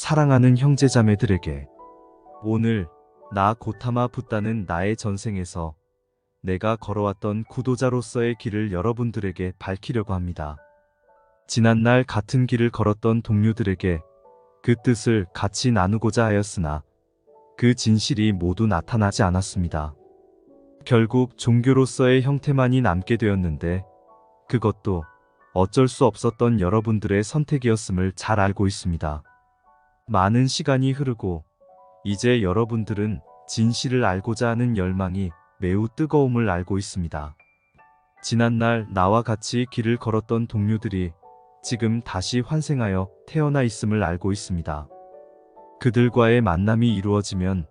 사랑하는 형제자매들에게 오늘 나 고타마 붓다는 나의 전생에서 내가 걸어왔던 구도자로서의 길을 여러분들에게 밝히려고 합니다. 지난날 같은 길을 걸었던 동료들에게 그 뜻을 같이 나누고자 하였으나 그 진실이 모두 나타나지 않았습니다. 결국 종교로서의 형태만이 남게 되었는데 그것도 어쩔 수 없었던 여러분들의 선택이었음을 잘 알고 있습니다. 많은 시간이 흐르고 이제 여러분들은 진실을 알고자 하는 열망이 매우 뜨거움을 알고 있습니다. 지난날 나와 같이 길을 걸었던 동료들이 지금 다시 환생하여 태어나 있음을 알고 있습니다. 그들과의 만남이 이루어지면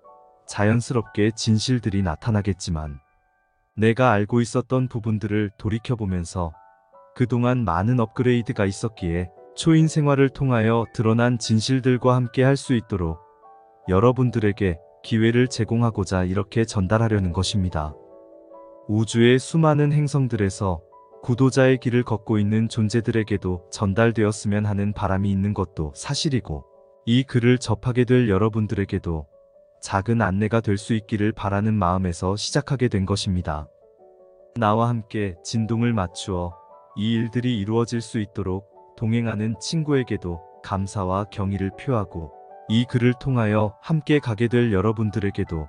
자연스럽게 진실들이 나타나겠지만 내가 알고 있었던 부분들을 돌이켜보면서 그동안 많은 업그레이드가 있었기에 초인 생활을 통하여 드러난 진실들과 함께 할 수 있도록 여러분들에게 기회를 제공하고자 이렇게 전달하려는 것입니다. 우주의 수많은 행성들에서 구도자의 길을 걷고 있는 존재들에게도 전달되었으면 하는 바람이 있는 것도 사실이고 이 글을 접하게 될 여러분들에게도 작은 안내가 될 수 있기를 바라는 마음에서 시작하게 된 것입니다. 나와 함께 진동을 맞추어 이 일들이 이루어질 수 있도록 동행하는 친구에게도 감사와 경의를 표하고 이 글을 통하여 함께 가게 될 여러분들에게도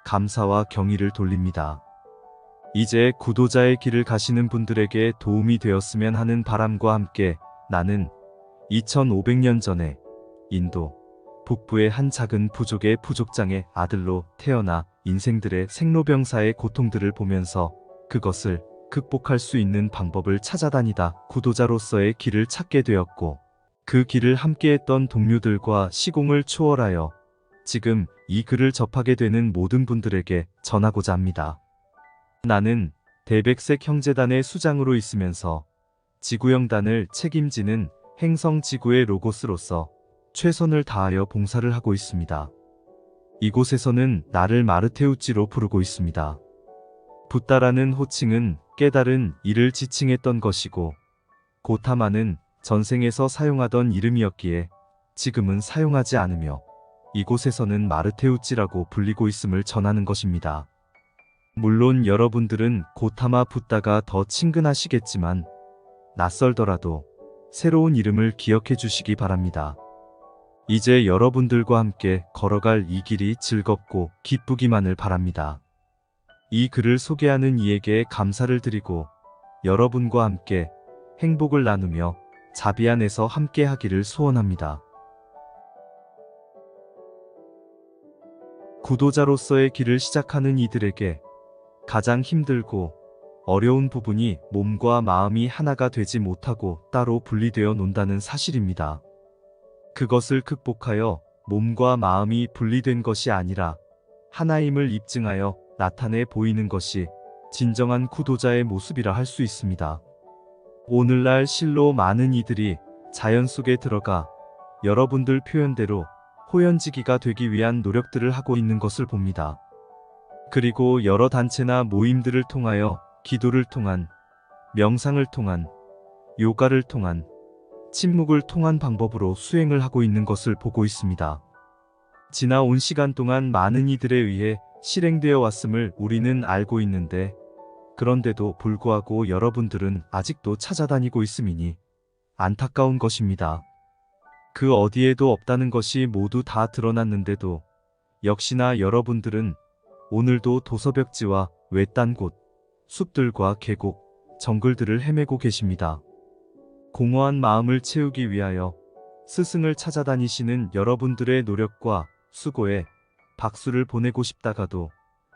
감사와 경의를 돌립니다. 이제 구도자의 길을 가시는 분들에게 도움이 되었으면 하는 바람과 함께 나는 2500년 전에 인도 북부의 한 작은 부족의 부족장의 아들로 태어나 인생들의 생로병사의 고통들을 보면서 그것을 극복할 수 있는 방법을 찾아다니다 구도자로서의 길을 찾게 되었고 그 길을 함께했던 동료들과 시공을 초월하여 지금 이 글을 접하게 되는 모든 분들에게 전하고자 합니다. 나는 대백색 형제단의 수장으로 있으면서 지구형단을 책임지는 행성지구의 로고스로서 최선을 다하여 봉사를 하고 있습니다. 이곳에서는 나를 마르테우찌로 부르고 있습니다. 붓다라는 호칭은 깨달은 이를 지칭했던 것이고 고타마는 전생에서 사용하던 이름이었기에 지금은 사용하지 않으며 이곳에서는 마르테우찌라고 불리고 있음을 전하는 것입니다. 물론 여러분들은 고타마 붓다가 더 친근하시겠지만 낯설더라도 새로운 이름을 기억해 주시기 바랍니다. 이제 여러분들과 함께 걸어갈 이 길이 즐겁고 기쁘기만을 바랍니다. 이 글을 소개하는 이에게 감사를 드리고 여러분과 함께 행복을 나누며 자비 안에서 함께 하기를 소원합니다. 구도자로서의 길을 시작하는 이들에게 가장 힘들고 어려운 부분이 몸과 마음이 하나가 되지 못하고 따로 분리되어 논다는 사실입니다. 그것을 극복하여 몸과 마음이 분리된 것이 아니라 하나임을 입증하여 나타내 보이는 것이 진정한 구도자의 모습이라 할 수 있습니다. 오늘날 실로 많은 이들이 자연 속에 들어가 여러분들 표현대로 호연지기가 되기 위한 노력들을 하고 있는 것을 봅니다. 그리고 여러 단체나 모임들을 통하여 기도를 통한, 명상을 통한, 요가를 통한, 침묵을 통한 방법으로 수행을 하고 있는 것을 보고 있습니다. 지나온 시간 동안 많은 이들에 의해 실행되어 왔음을 우리는 알고 있는데 그런데도 불구하고 여러분들은 아직도 찾아다니고 있음이니 안타까운 것입니다. 그 어디에도 없다는 것이 모두 다 드러났는데도 역시나 여러분들은 오늘도 도서벽지와 외딴 곳, 숲들과 계곡, 정글들을 헤매고 계십니다. 공허한 마음을 채우기 위하여 스승을 찾아다니시는 여러분들의 노력과 수고에 박수를 보내고 싶다가도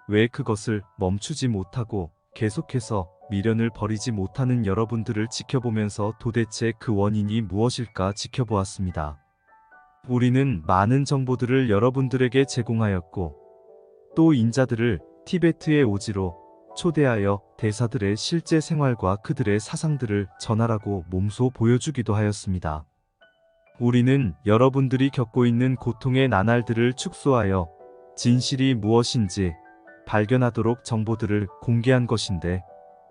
왜 그것을 멈추지 못하고 계속해서 미련을 버리지 못하는 여러분들을 지켜보면서 도대체 그 원인이 무엇일까 지켜보았습니다. 우리는 많은 정보들을 여러분들에게 제공하였고 또 인자들을 티베트의 오지로 초대하여 대사들의 실제 생활과 그들의 사상들을 전하라고 몸소 보여주기도 하였습니다. 우리는 여러분들이 겪고 있는 고통의 나날들을 축소하여 진실이 무엇인지 발견하도록 정보들을 공개한 것인데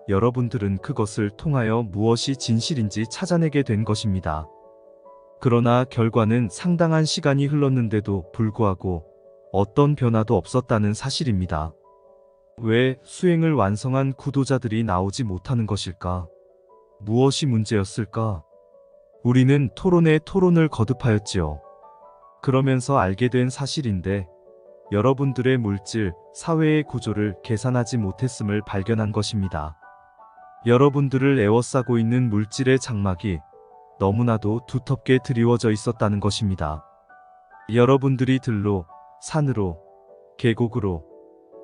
여러분들은 그것을 통하여 무엇이 진실인지 찾아내게 된 것입니다. 그러나 결과는 상당한 시간이 흘렀는데도 불구하고 어떤 변화도 없었다는 사실입니다. 왜 수행을 완성한 구도자들이 나오지 못하는 것일까? 무엇이 문제였을까? 우리는 토론에 토론을 거듭하였지요. 그러면서 알게 된 사실인데 여러분들의 물질, 사회의 구조를 계산하지 못했음을 발견한 것입니다. 여러분들을 에워싸고 있는 물질의 장막이 너무나도 두텁게 드리워져 있었다는 것입니다. 여러분들이 들로, 산으로, 계곡으로,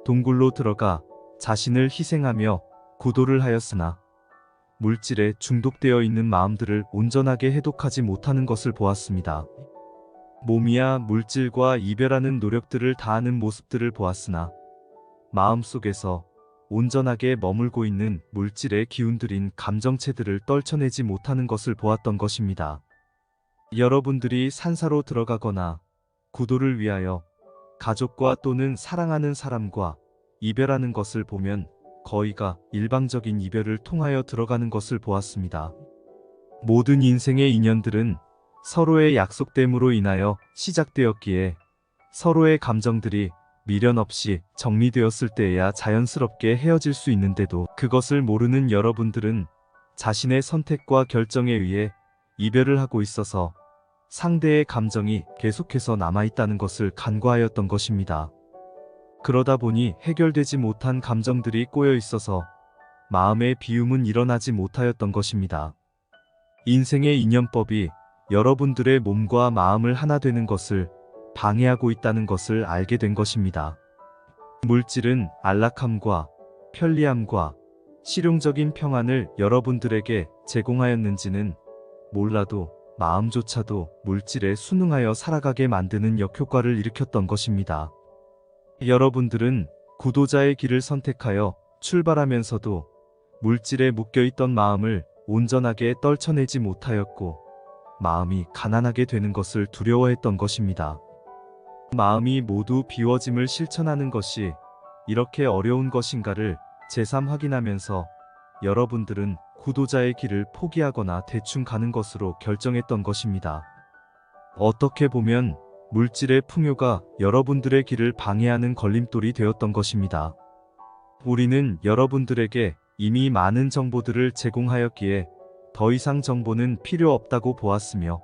동굴로 들어가 자신을 희생하며 구도를 하였으나 물질에 중독되어 있는 마음들을 온전하게 해독하지 못하는 것을 보았습니다. 몸이야 물질과 이별하는 노력들을 다하는 모습들을 보았으나 마음속에서 온전하게 머물고 있는 물질의 기운들인 감정체들을 떨쳐내지 못하는 것을 보았던 것입니다. 여러분들이 산사로 들어가거나 구도를 위하여 가족과 또는 사랑하는 사람과 이별하는 것을 보면 거의가 일방적인 이별을 통하여 들어가는 것을 보았습니다. 모든 인생의 인연들은 서로의 약속됨으로 인하여 시작되었기에 서로의 감정들이 미련 없이 정리되었을 때에야 자연스럽게 헤어질 수 있는데도 그것을 모르는 여러분들은 자신의 선택과 결정에 의해 이별을 하고 있어서 상대의 감정이 계속해서 남아있다는 것을 간과하였던 것입니다. 그러다 보니 해결되지 못한 감정들이 꼬여 있어서 마음의 비움은 일어나지 못하였던 것입니다. 인생의 인연법이 여러분들의 몸과 마음을 하나 되는 것을 방해하고 있다는 것을 알게 된 것입니다. 물질은 안락함과 편리함과 실용적인 평안을 여러분들에게 제공하였는지는 몰라도 마음조차도 물질에 순응하여 살아가게 만드는 역효과를 일으켰던 것입니다. 여러분들은 구도자의 길을 선택하여 출발하면서도 물질에 묶여있던 마음을 온전하게 떨쳐내지 못하였고 마음이 가난하게 되는 것을 두려워했던 것입니다. 마음이 모두 비워짐을 실천하는 것이 이렇게 어려운 것인가를 재삼 확인하면서 여러분들은 구도자의 길을 포기하거나 대충 가는 것으로 결정했던 것입니다. 어떻게 보면 물질의 풍요가 여러분들의 길을 방해하는 걸림돌이 되었던 것입니다. 우리는 여러분들에게 이미 많은 정보들을 제공하였기에 더 이상 정보는 필요 없다고 보았으며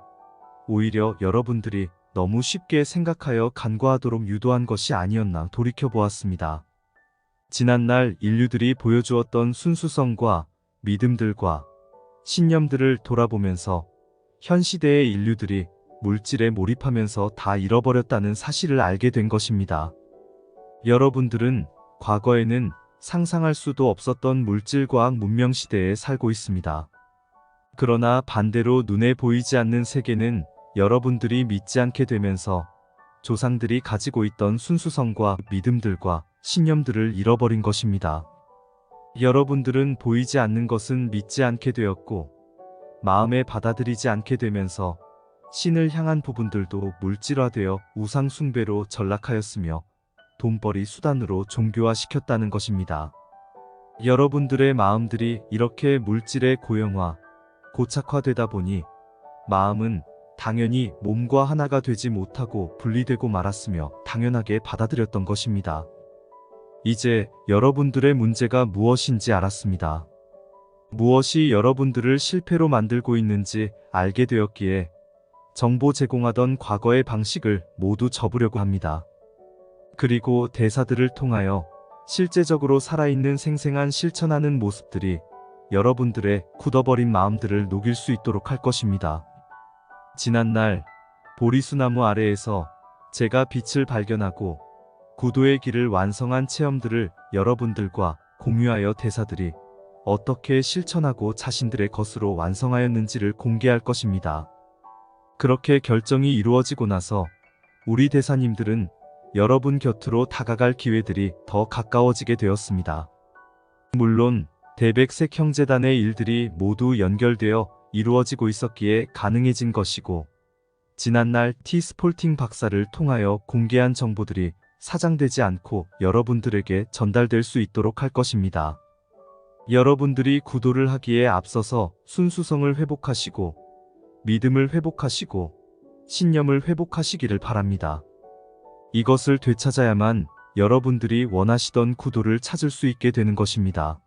오히려 여러분들이 너무 쉽게 생각하여 간과하도록 유도한 것이 아니었나 돌이켜보았습니다. 지난날 인류들이 보여주었던 순수성과 믿음들과 신념들을 돌아보면서 현 시대의 인류들이 물질에 몰입하면서 다 잃어버렸다는 사실을 알게 된 것입니다. 여러분들은 과거에는 상상할 수도 없었던 물질과학 문명 시대에 살고 있습니다. 그러나 반대로 눈에 보이지 않는 세계는 여러분들이 믿지 않게 되면서 조상들이 가지고 있던 순수성과 믿음들과 신념들을 잃어버린 것입니다. 여러분들은 보이지 않는 것은 믿지 않게 되었고 마음에 받아들이지 않게 되면서 신을 향한 부분들도 물질화되어 우상 숭배로 전락하였으며 돈벌이 수단으로 종교화시켰다는 것입니다. 여러분들의 마음들이 이렇게 물질의 고형화, 고착화되다 보니 마음은 당연히 몸과 하나가 되지 못하고 분리되고 말았으며 당연하게 받아들였던 것입니다. 이제 여러분들의 문제가 무엇인지 알았습니다. 무엇이 여러분들을 실패로 만들고 있는지 알게 되었기에 정보 제공하던 과거의 방식을 모두 접으려고 합니다. 그리고 대사들을 통하여 실제적으로 살아있는 생생한 실천하는 모습들이 여러분들의 굳어버린 마음들을 녹일 수 있도록 할 것입니다. 지난날 보리수나무 아래에서 제가 빛을 발견하고 구도의 길을 완성한 체험들을 여러분들과 공유하여 대사들이 어떻게 실천하고 자신들의 것으로 완성하였는지를 공개할 것입니다. 그렇게 결정이 이루어지고 나서 우리 대사님들은 여러분 곁으로 다가갈 기회들이 더 가까워지게 되었습니다. 물론 대백색 형제단의 일들이 모두 연결되어 이루어지고 있었기에 가능해진 것이고 지난날 T-스폴팅 박사를 통하여 공개한 정보들이 사장되지 않고 여러분들에게 전달될 수 있도록 할 것입니다. 여러분들이 구도를 하기에 앞서서 순수성을 회복하시고 믿음을 회복하시고 신념을 회복하시기를 바랍니다. 이것을 되찾아야만 여러분들이 원하시던 구도를 찾을 수 있게 되는 것입니다.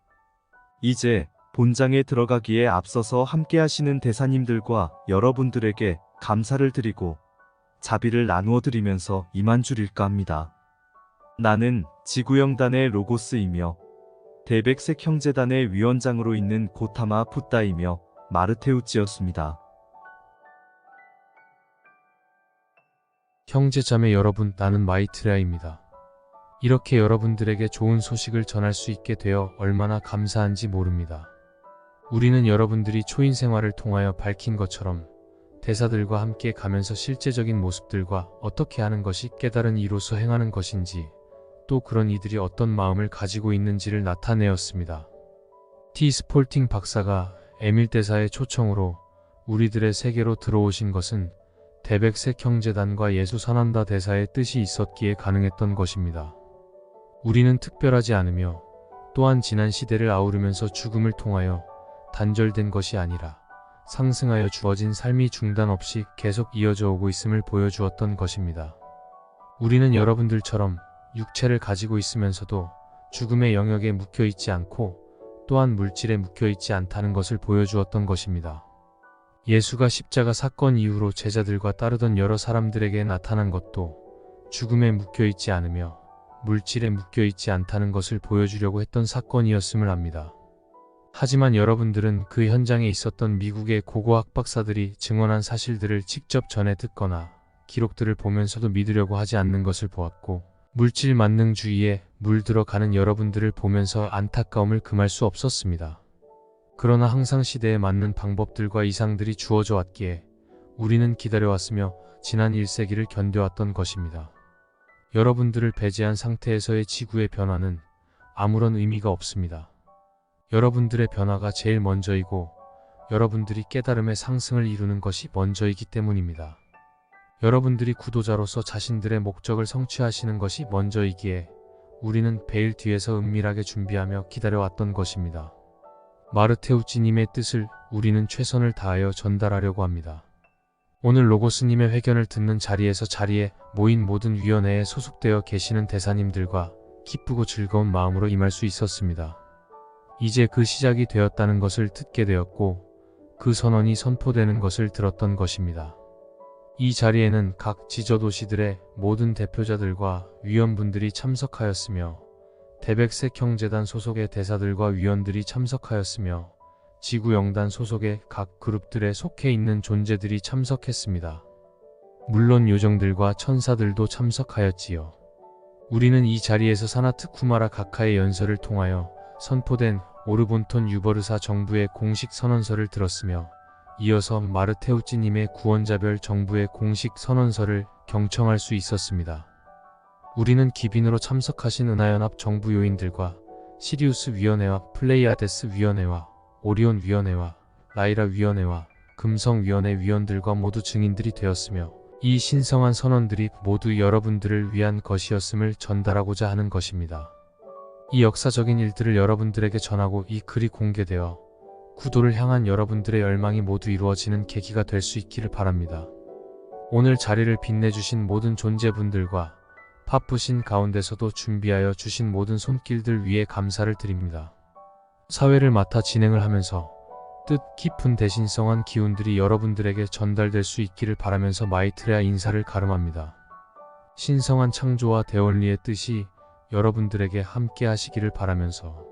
이제 본장에 들어가기에 앞서서 함께 하시는 대사님들과 여러분들에게 감사를 드리고 자비를 나누어 드리면서 이만 줄일까 합니다. 나는 지구영단의 로고스이며 대백색 형제단의 위원장으로 있는 고타마 붓다이며 마르테우찌였습니다. 형제자매 여러분, 나는 마이트레아입니다. 이렇게 여러분들에게 좋은 소식을 전할 수 있게 되어 얼마나 감사한지 모릅니다. 우리는 여러분들이 초인 생활을 통하여 밝힌 것처럼 대사들과 함께 가면서 실제적인 모습들과 어떻게 하는 것이 깨달은 이로서 행하는 것인지, 또 그런 이들이 어떤 마음을 가지고 있는지를 나타내었습니다. T. 스폴팅 박사가 에밀 대사의 초청으로 우리들의 세계로 들어오신 것은 대백색 형제단과 예수선한다 대사의 뜻이 있었기에 가능했던 것입니다. 우리는 특별하지 않으며 또한 지난 시대를 아우르면서 죽음을 통하여 단절된 것이 아니라 상승하여 주어진 삶이 중단 없이 계속 이어져 오고 있음을 보여주었던 것입니다. 우리는 여러분들처럼 육체를 가지고 있으면서도 죽음의 영역에 묶여있지 않고 또한 물질에 묶여있지 않다는 것을 보여주었던 것입니다. 예수가 십자가 사건 이후로 제자들과 따르던 여러 사람들에게 나타난 것도 죽음에 묶여있지 않으며 물질에 묶여있지 않다는 것을 보여주려고 했던 사건이었음을 압니다. 하지만 여러분들은 그 현장에 있었던 미국의 고고학 박사들이 증언한 사실들을 직접 전해 듣거나 기록들을 보면서도 믿으려고 하지 않는 것을 보았고, 물질 만능주의에 물들어가는 여러분들을 보면서 안타까움을 금할 수 없었습니다. 그러나 항상 시대에 맞는 방법들과 이상들이 주어져 왔기에 우리는 기다려왔으며 지난 1세기를 견뎌왔던 것입니다. 여러분들을 배제한 상태에서의 지구의 변화는 아무런 의미가 없습니다. 여러분들의 변화가 제일 먼저이고 여러분들이 깨달음의 상승을 이루는 것이 먼저이기 때문입니다. 여러분들이 구도자로서 자신들의 목적을 성취하시는 것이 먼저이기에 우리는 베일 뒤에서 은밀하게 준비하며 기다려왔던 것입니다. 마르테우찌님의 뜻을 우리는 최선을 다하여 전달하려고 합니다. 오늘 로고스님의 회견을 듣는 자리에 모인 모든 위원회에 소속되어 계시는 대사님들과 기쁘고 즐거운 마음으로 임할 수 있었습니다. 이제 그 시작이 되었다는 것을 듣게 되었고 그 선언이 선포되는 것을 들었던 것입니다. 이 자리에는 각 지저도시들의 모든 대표자들과 위원분들이 참석하였으며 대백색 형제단 소속의 대사들과 위원들이 참석하였으며 지구영단 소속의 각 그룹들에 속해 있는 존재들이 참석했습니다. 물론 요정들과 천사들도 참석하였지요. 우리는 이 자리에서 사나트 쿠마라 각하의 연설을 통하여 선포된 오르본톤 유버르사 정부의 공식 선언서를 들었으며 이어서 마르테우찌님의 구원자별 정부의 공식 선언서를 경청할 수 있었습니다. 우리는 기빈으로 참석하신 은하연합 정부 요인들과 시리우스 위원회와 플레이아데스 위원회와 오리온 위원회와 라이라 위원회와 금성위원회 위원들과 모두 증인들이 되었으며 이 신성한 선언들이 모두 여러분들을 위한 것이었음을 전달하고자 하는 것입니다. 이 역사적인 일들을 여러분들에게 전하고 이 글이 공개되어 구도를 향한 여러분들의 열망이 모두 이루어지는 계기가 될 수 있기를 바랍니다. 오늘 자리를 빛내주신 모든 존재분들과 바쁘신 가운데서도 준비하여 주신 모든 손길들 위해 감사를 드립니다. 사회를 맡아 진행을 하면서 뜻 깊은 대신성한 기운들이 여러분들에게 전달될 수 있기를 바라면서 마이트레아 인사를 가름합니다. 신성한 창조와 대원리의 뜻이 여러분들에게 함께 하시기를 바라면서